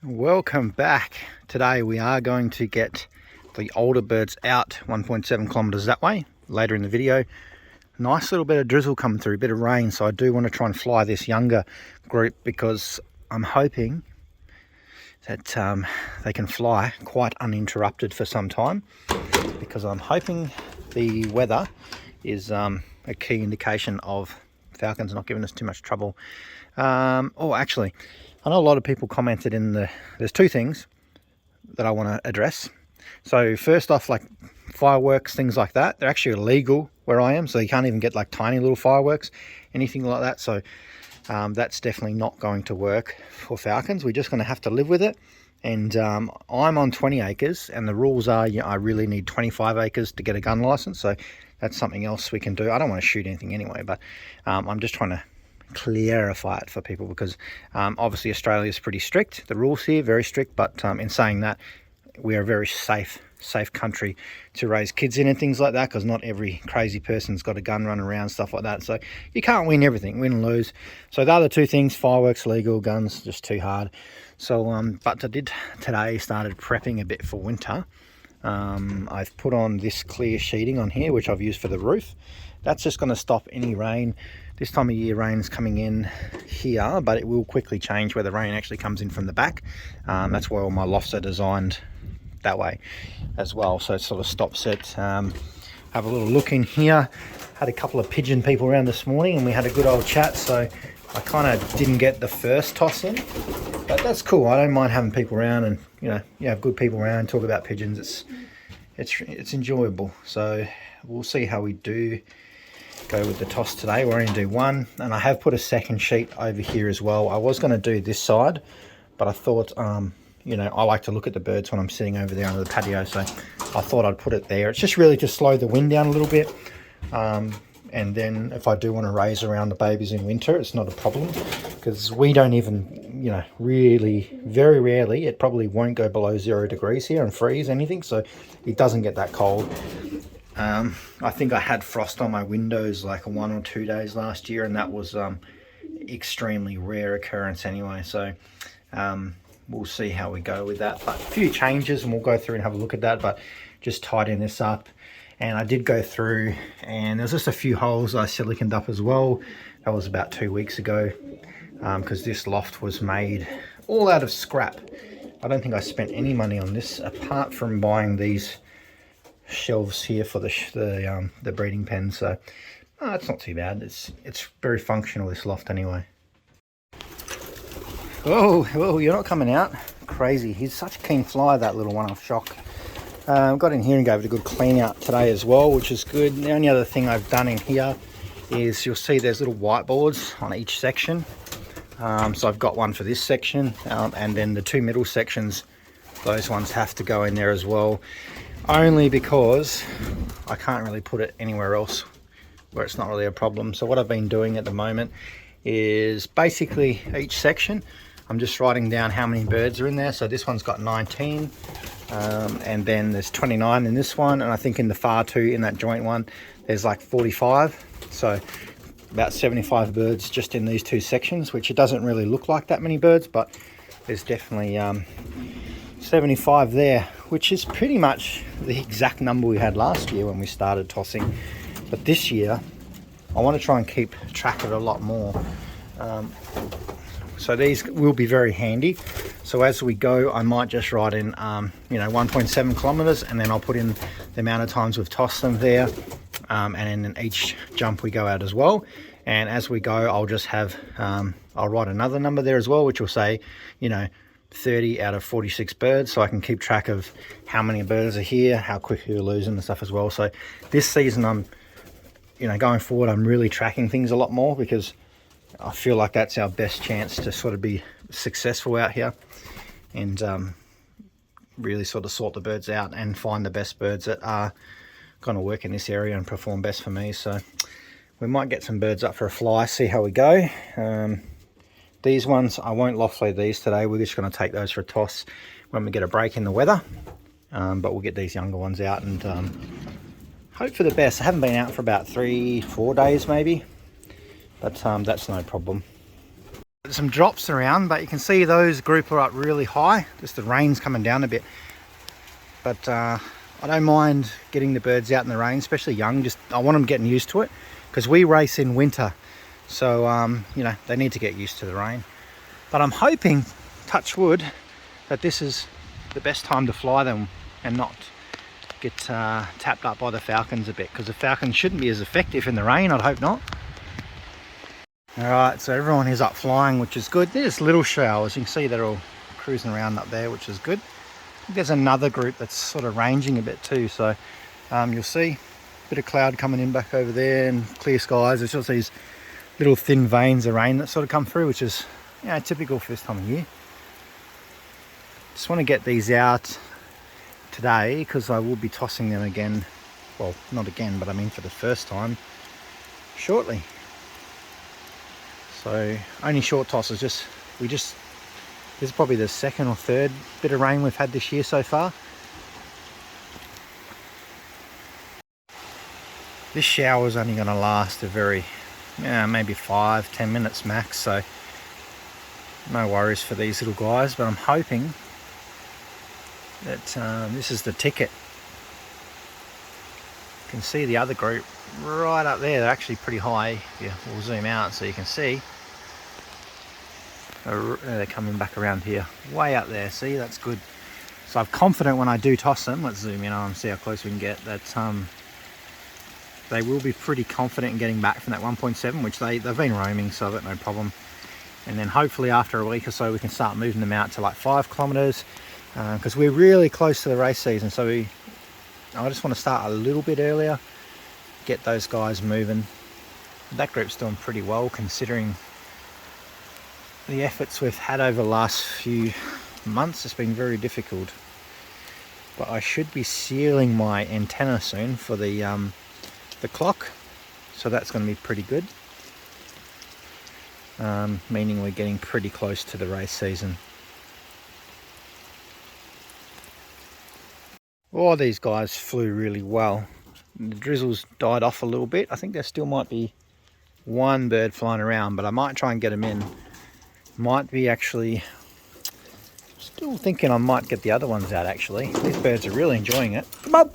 Welcome back. Today we are going to get the older birds out 1.7 kilometers that way later in the video. Nice little bit of drizzle coming through, a bit of rain, so I do want to try and fly this younger group because I'm hoping that they can fly quite uninterrupted for some time, because I'm hoping the weather is a key indication of falcons not giving us too much trouble. Actually, I know a lot of people commented there's two things that I want to address. So first off, like fireworks, things like that, they're actually illegal where I am, so you can't even get like tiny little fireworks, anything like that. So that's definitely not going to work for falcons. We're just going to have to live with it. And I'm on 20 acres, and the rules are, I really need 25 acres to get a gun license. So that's something else we can do. I don't want to shoot anything anyway, but I'm just trying to clarify it for people, because obviously Australia is pretty strict. The rules here very strict, but in saying that, we are a very safe country to raise kids in and things like that, because not every crazy person's got a gun running around, stuff like that. So you can't win everything, win and lose. So the other two things, fireworks legal, guns just too hard. So but I did today started prepping a bit for winter. I've put on this clear sheeting on here, which I've used for the roof. That's just going to stop any rain. This time of year rain's coming in here, but it will quickly change where the rain actually comes in from the back. That's why all my lofts are designed that way as well, so it sort of stops it. Have a little look in here. Had a couple of pigeon people around this morning and we had a good old chat, so I kind of didn't get the first toss in, but that's cool. I don't mind having people around, and you have good people around, talk about pigeons. It's enjoyable. So we'll see how we do go with the toss today. We're only do one, and I have put a second sheet over here as well. I was going to do this side, but I thought I like to look at the birds when I'm sitting over there under the patio, so I thought I'd put it there. It's just really to slow the wind down a little bit, and then if I do want to raise around the babies in winter, it's not a problem, because we don't even, really, very rarely, it probably won't go below 0 degrees here and freeze anything, so it doesn't get that cold. I think I had frost on my windows like 1 or 2 days last year, and that was extremely rare occurrence anyway. So we'll see how we go with that. But a few changes, and we'll go through and have a look at that, but just tidying this up. And I did go through, and there's just a few holes I siliconed up as well. That was about 2 weeks ago, because this loft was made all out of scrap. I don't think I spent any money on this apart from buying these shelves here for the breeding pen. So it's not too bad. It's very functional, this loft anyway. Oh, you're not coming out. Crazy. He's such a keen flyer, that little one. Off shock. Got in here and gave it a good clean out today as well, which is good. The only other thing I've done in here is, you'll see there's little whiteboards on each section. So I've got one for this section, and then the two middle sections, those ones have to go in there as well, only because I can't really put it anywhere else where it's not really a problem. So what I've been doing at the moment is basically each section I'm just writing down how many birds are in there. So this one's got 19, and then there's 29 in this one, and I think in the far two, in that joint one, there's like 45. So about 75 birds just in these two sections, which it doesn't really look like that many birds, but there's definitely 75 there, which is pretty much the exact number we had last year when we started tossing. But this year I want to try and keep track of it a lot more. So these will be very handy. So as we go, I might just write in 1.7 kilometers, and then I'll put in the amount of times we've tossed them there, and then each jump we go out as well. And as we go, I'll just have I'll write another number there as well, which will say 30 out of 46 birds, so I can keep track of how many birds are here, how quickly we're losing and stuff as well. So this season, I'm going forward, I'm really tracking things a lot more, because I feel like that's our best chance to sort of be successful out here, and really sort of sort the birds out and find the best birds that are going to work in this area and perform best for me. So we might get some birds up for a fly, see how we go. These ones, I won't loft feed these today. We're just going to take those for a toss when we get a break in the weather. But we'll get these younger ones out and hope for the best. I haven't been out for about 3-4 days maybe, but that's no problem. Some drops around, but you can see those group are up really high. Just the rain's coming down a bit. But I don't mind getting the birds out in the rain, especially young. Just I want them getting used to it, because we race in winter. So, you know, they need to get used to the rain. But I'm hoping, touch wood, that this is the best time to fly them and not get tapped up by the falcons a bit, because the falcons shouldn't be as effective in the rain. I'd hope not. Alright, so everyone is up flying, which is good. There's little showers. You can see they're all cruising around up there, which is good. I think there's another group that's sort of ranging a bit too. So you'll see a bit of cloud coming in back over there and clear skies. There's just these little thin veins of rain that sort of come through, which is, you know, typical for this time of year. Just want to get these out today because I will be tossing them again. Well, not again, but I mean for the first time shortly. So only short tosses. This is probably the second or third bit of rain we've had this year so far. This shower is only going to last a very, maybe 5-10 minutes max. So no worries for these little guys, but I'm hoping that this is the ticket. You can see the other group right up there. They're actually pretty high. Yeah, we'll zoom out so you can see. They're coming back around here, way up there. See, that's good. So I'm confident when I do toss them. Let's zoom in on and see how close we can get. That they will be pretty confident in getting back from that 1.7, which they've been roaming, so I've got no problem. And then hopefully after a week or so we can start moving them out to like 5 kilometers, because we're really close to the race season. So I just want to start a little bit earlier, get those guys moving. That group's doing pretty well considering the efforts we've had over the last few months. It's been very difficult, but I should be sealing my antenna soon for the clock, so that's going to be pretty good, meaning we're getting pretty close to the race season. Oh, these guys flew really well. The drizzles died off a little bit. I think there still might be one bird flying around, but I might try and get them in. Might be actually still thinking I might get the other ones out actually. These birds are really enjoying it. Come on!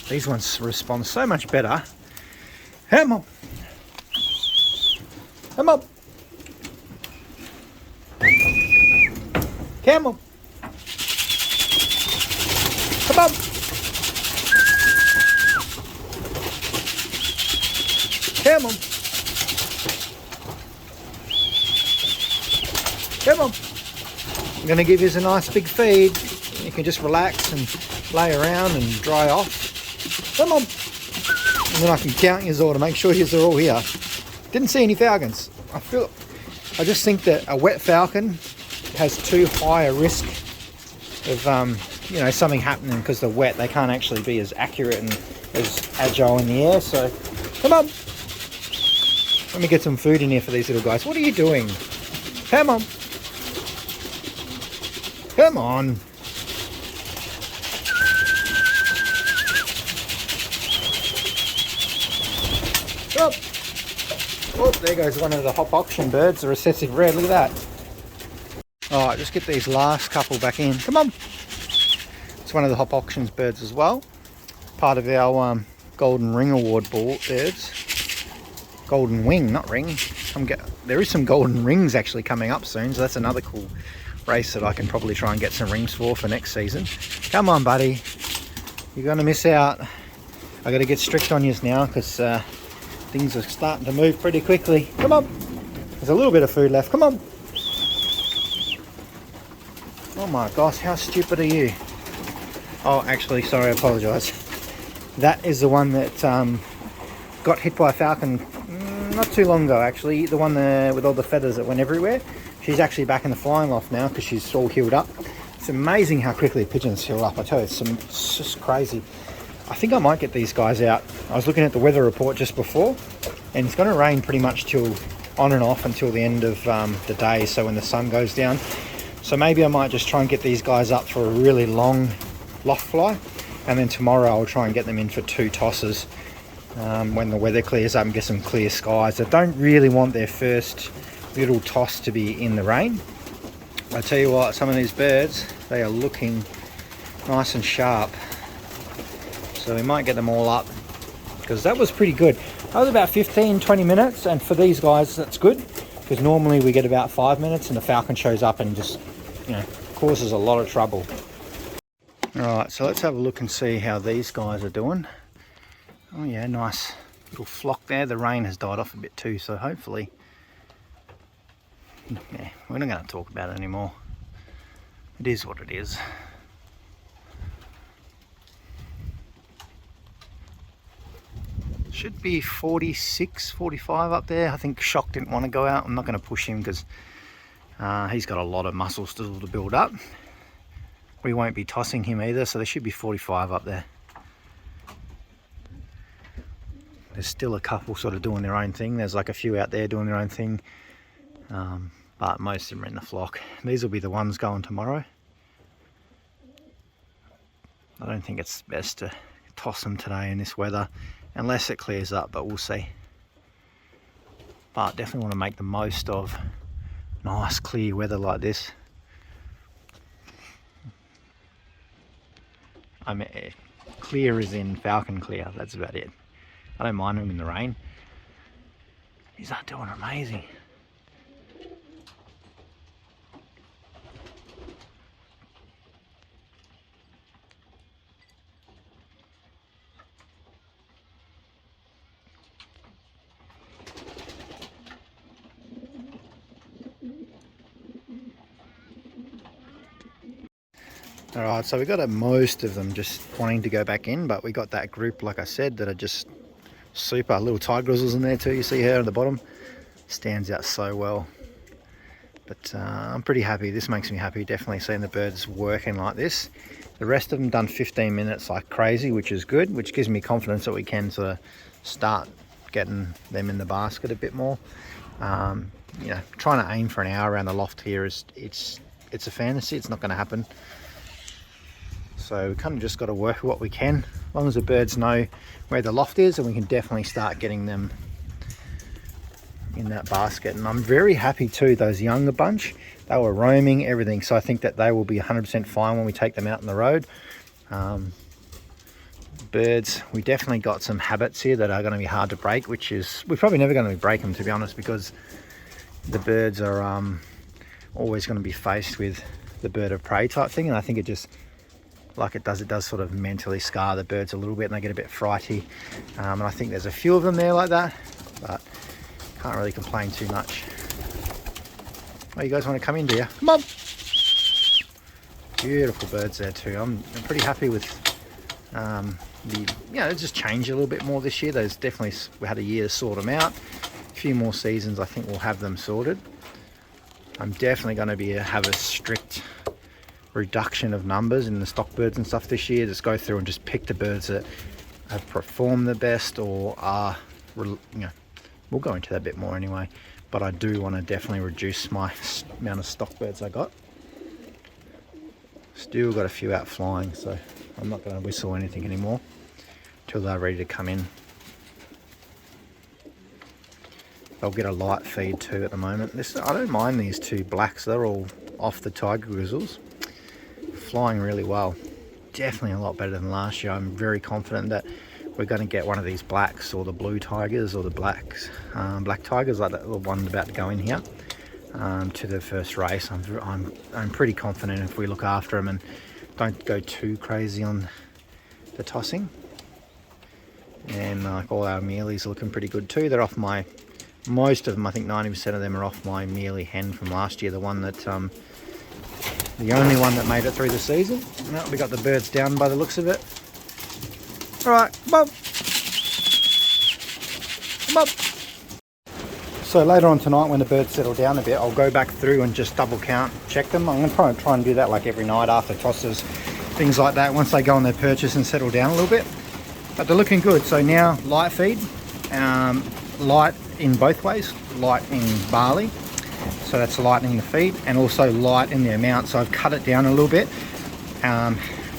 These ones respond so much better. Come on! Come on! Come on! Come on! Come on! Come on. I'm going to give you a nice big feed. You can just relax and lay around and dry off. Come on. And then I can count you all to make sure you're all here. Didn't see any falcons. I just think that a wet falcon has too high a risk of you know, something happening because they're wet. They can't actually be as accurate and as agile in the air. So come on. Let me get some food in here for these little guys. What are you doing? Come on. Come on. Oh. Oh, there goes one of the hop auction birds, the recessive red. Look at that. All right, just get these last couple back in. Come on. It's one of the hop auctions birds as well. Part of our Golden Ring Award birds. Golden Wing, not ring. There is some golden rings actually coming up soon, so that's another cool race that I can probably try and get some rings for next season. Come on, buddy. You're going to miss out. I got to get strict on you now because things are starting to move pretty quickly. Come on. There's a little bit of food left. Come on. Oh my gosh, how stupid are you? Oh, actually, sorry, I apologise. That is the one that got hit by a falcon not too long ago, actually. The one there with all the feathers that went everywhere. She's actually back in the flying loft now because she's all healed up. It's amazing how quickly pigeons heal up. I tell you, it's just crazy. I think I might get these guys out. I was looking at the weather report just before, and it's going to rain pretty much till on and off until the end of the day, so when the sun goes down. So maybe I might just try and get these guys up for a really long loft fly, and then tomorrow I'll try and get them in for 2 tosses. when the weather clears up and get some clear skies. They don't really want their first little toss to be in the rain. I tell you what, some of these birds, they are looking nice and sharp. So we might get them all up, because that was pretty good. That was about 15-20 minutes, and for these guys that's good, because normally we get about 5 minutes and the falcon shows up and just, you know, causes a lot of trouble. Alright, so let's have a look and see how these guys are doing. Oh yeah, nice little flock there. The rain has died off a bit too, so hopefully, yeah, we're not going to talk about it anymore. It is what it is. Should be 46, 45 up there. I think Shock didn't want to go out. I'm not going to push him because he's got a lot of muscle still to build up. We won't be tossing him either, so there should be 45 up there. There's still a couple sort of doing their own thing. There's like a few out there doing their own thing, but most of them are in the flock. These will be the ones going tomorrow. I don't think it's best to toss them today in this weather unless it clears up, but we'll see. But definitely want to make the most of nice clear weather like this. I mean, clear as in falcon clear, that's about it. I don't mind them in the rain. These are doing amazing. Alright, so we got most of them just wanting to go back in, but we got that group, like I said, that are just super. Little tiger grizzles in there too, you see her at the bottom. Stands out so well. But I'm pretty happy. This makes me happy, definitely seeing the birds working like this. The rest of them done 15 minutes like crazy, which is good, which gives me confidence that we can sort of start getting them in the basket a bit more. You know, trying to aim for an hour around the loft here is it's a fantasy. It's not going to happen. So we kind of just got to work with what we can, as long as the birds know where the loft is, and we can definitely start getting them in that basket. And I'm very happy too, those younger bunch, they were roaming everything, so I think that they will be 100% fine when we take them out on the road. Birds, we definitely got some habits here that are going to be hard to break, which is, we're probably never going to break them, to be honest, because the birds are always going to be faced with the bird of prey type thing, and I think it just, like it does sort of mentally scar the birds a little bit, and they get a bit frighty. And I think there's a few of them there like that, but can't really complain too much. Oh, you guys want to come in, do you? Come on! Beautiful birds there too. I'm pretty happy with it's just changed a little bit more this year. There's definitely, we had a year to sort them out. A few more seasons, I think we'll have them sorted. I'm definitely going to have a strict reduction of numbers in the stock birds and stuff this year. Just go through and just pick the birds that have performed the best, or are, you know, we'll go into that a bit more anyway, but I do want to definitely reduce my amount of stock birds I got. Still got a few out flying, so I'm not going to whistle anything anymore till they're ready to come in. They'll get a light feed too at the moment. I don't mind these two blacks, they're all off the tiger grizzles. Flying really well. Definitely a lot better than last year. I'm very confident that we're going to get one of these blacks, or the blue tigers, or the black tigers, like that, the one about to go in here to the first race. I'm pretty confident if we look after them and don't go too crazy on the tossing. And like all our mealies are looking pretty good too. They're off my, most of them, I think 90% of them are off my mealy hen from last year, the one that the only one that made it through the season. Well, we got the birds down by the looks of it. All right, come on. Come on. So later on tonight, when the birds settle down a bit, I'll go back through and just double count, check them. I'm going to try and do that like every night after tosses, things like that, once they go on their perches and settle down a little bit. But they're looking good. So now light feed, light in both ways, light in barley. So that's lightening the feed, and also light in the amount. So I've cut it down a little bit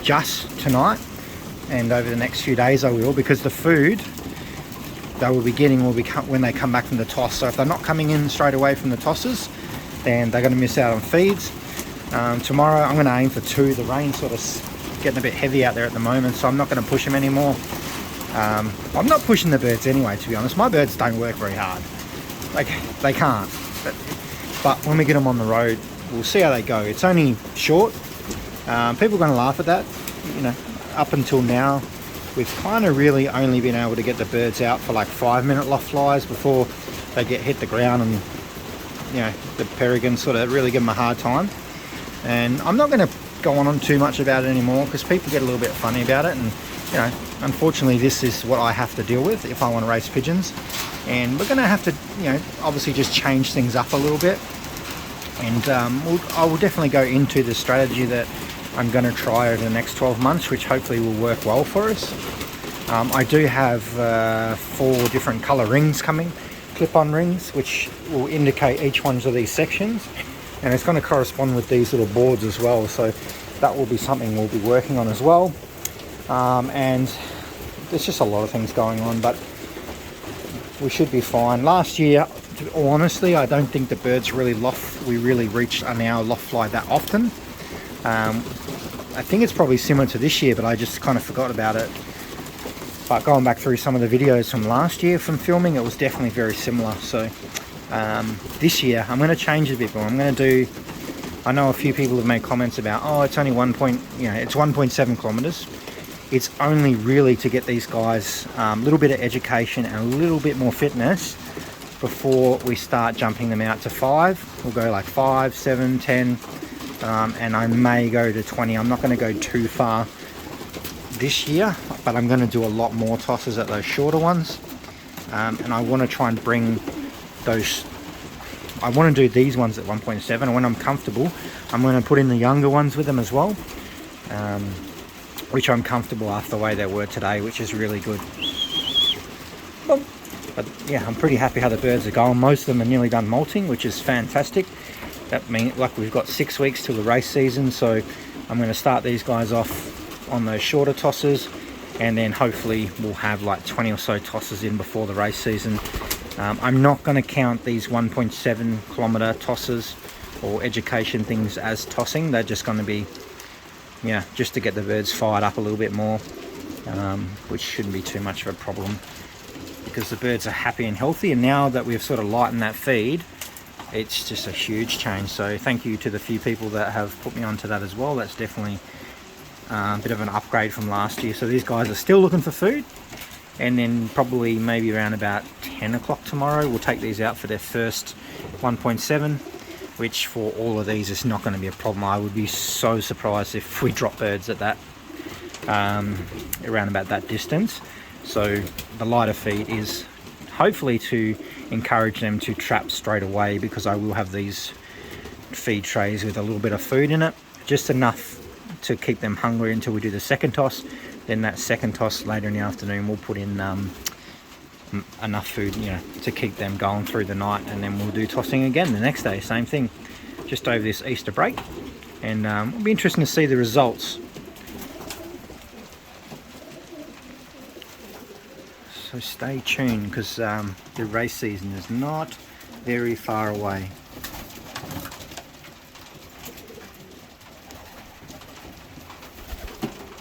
just tonight, and over the next few days I will, because the food they will be getting when they come back from the toss. So if they're not coming in straight away from the tosses, then they're going to miss out on feeds. Tomorrow I'm going to aim for 2. The rain's sort of getting a bit heavy out there at the moment, so I'm not going to push them anymore. I'm not pushing the birds anyway, to be honest. My birds don't work very hard. Like, they can't. But when we get them on the road, we'll see how they go. It's only short. People are going to laugh at that. You know, up until now, we've kind of really only been able to get the birds out for like 5-minute loft flies before they hit the ground, and you know, the peregrines sort of really give them a hard time. And I'm not going to go on too much about it anymore, because people get a little bit funny about it, and you know, unfortunately this is what I have to deal with if I want to race pigeons. And we're going to have to, you know, obviously just change things up a little bit. And I will definitely go into the strategy that I'm going to try over the next 12 months, which hopefully will work well for us. I do have 4 different colour rings coming, clip-on rings, which will indicate each one of these sections. And it's going to correspond with these little boards as well. So that will be something we'll be working on as well. And there's just a lot of things going on, but we should be fine. Last year, honestly, I don't think the birds really we really reached an hour loft fly that often. I think it's probably similar to this year, but I just kind of forgot about it. But going back through some of the videos from last year from filming, it was definitely very similar. So this year I'm going to change a bit more. I'm going to do, I know a few people have made comments about, oh, it's only it's 1.7 kilometers. It's only really to get these guys a little bit of education and a little bit more fitness before we start jumping them out to 5. We'll go like 5, 7, 10, and I may go to 20. I'm not going to go too far this year, but I'm going to do a lot more tosses at those shorter ones. And I want to try and bring those, I want to do these ones at 1.7, and when I'm comfortable, I'm going to put in the younger ones with them as well. Which I'm comfortable after the way they were today, which is really good. But yeah, I'm pretty happy how the birds are going. Most of them are nearly done molting, which is fantastic. That means, like, we've got 6 weeks till the race season, so I'm going to start these guys off on those shorter tosses, and then hopefully we'll have like 20 or so tosses in before the race season. I'm not going to count these 1.7 kilometer tosses or education things as tossing. They're just going to be, yeah, just to get the birds fired up a little bit more, which shouldn't be too much of a problem because the birds are happy and healthy. And now that we've sort of lightened that feed, it's just a huge change. So thank you to the few people that have put me onto that as well. That's definitely a bit of an upgrade from last year. So these guys are still looking for food, and then probably maybe around about 10 o'clock tomorrow we'll take these out for their first 1.7, which for all of these is not going to be a problem. I would be so surprised if we drop birds at that, around about that distance. So the lighter feed is hopefully to encourage them to trap straight away, because I will have these feed trays with a little bit of food in it, just enough to keep them hungry until we do the second toss. Then that second toss later in the afternoon we'll put in enough food, you know, to keep them going through the night, and then we'll do tossing again the next day, same thing, just over this Easter break. And it'll be interesting to see the results. So stay tuned, because the race season is not very far away.